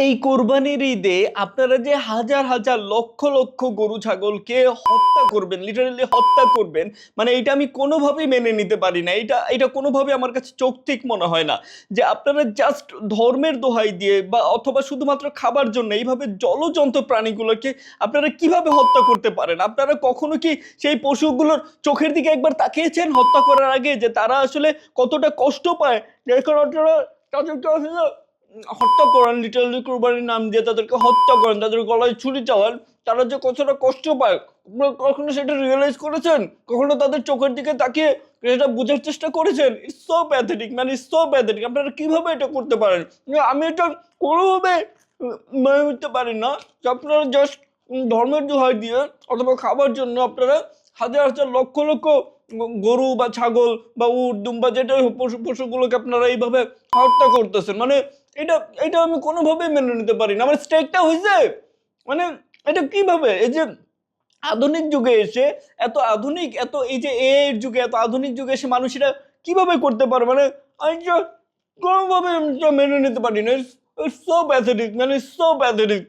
এই কোরবানির ঈদে আপনারা যে হাজার হাজার লক্ষ লক্ষ গরু ছাগলকে হত্যা করবেন, লিটারালি হত্যা করবেন, মানে এটা আমি কোনোভাবেই মেনে নিতে পারি না। এটা এটা কোনোভাবে আমার কাছে যৌক্তিক মনে হয় না যে আপনারা জাস্ট ধর্মের দোহাই দিয়ে বা অথবা শুধুমাত্র খাবার জন্য এইভাবে জলজন্ত প্রাণীগুলোকে আপনারা কিভাবে হত্যা করতে পারেন? আপনারা কখনো কি সেই পশুগুলোর চোখের দিকে একবার তাকিয়েছেন হত্যা করার আগে, যে তারা আসলে কতটা কষ্ট পায়? এখন আপনারা তাদেরকে আসলে হত্যা করেন, লিটারালি কোরবানির নাম দিয়ে তাদেরকে হত্যা করেন, তাদের গলায় ছুরি চালান, তারা যে কতটা কষ্ট পায় আপনারা কখনো সেটা রিয়েলাইজ করেছেন? কখনো তাদের চোখের দিকে তাকিয়ে সেটা বোঝার চেষ্টা করেছেন? ইটস সো প্যাথেটিক, মানে ইটস সো প্যাথেটিক। আপনারা কিভাবে এটা করতে পারেন? আমি এটা কোনোভাবে মেনে নিতে পারি না যে আপনারা জাস্ট ধর্মের দোহাই দিয়ে অথবা খাবার জন্য আপনারা হাজার হাজার লক্ষ লক্ষ গরু বা ছাগল বা উট দুম্বা যেটা পশুগুলোকে আপনারা এইভাবে হত্যা করতেছেন। মানে এটা এটা আমি কোনোভাবেই মেনে নিতে পারি না। আমার স্টেকটা হয়েছে, মানে এটা কিভাবে? এই যে আধুনিক যুগে এসে এত আধুনিক, এত এই যে এআই এর যুগে, এত আধুনিক যুগে এসে মানুষেরা কিভাবে করতে পারে? মানে আমি কোনোভাবে মেনে নিতে পারি না। ইটস সো প্যাথেটিক, মানে সো প্যাথেটিক।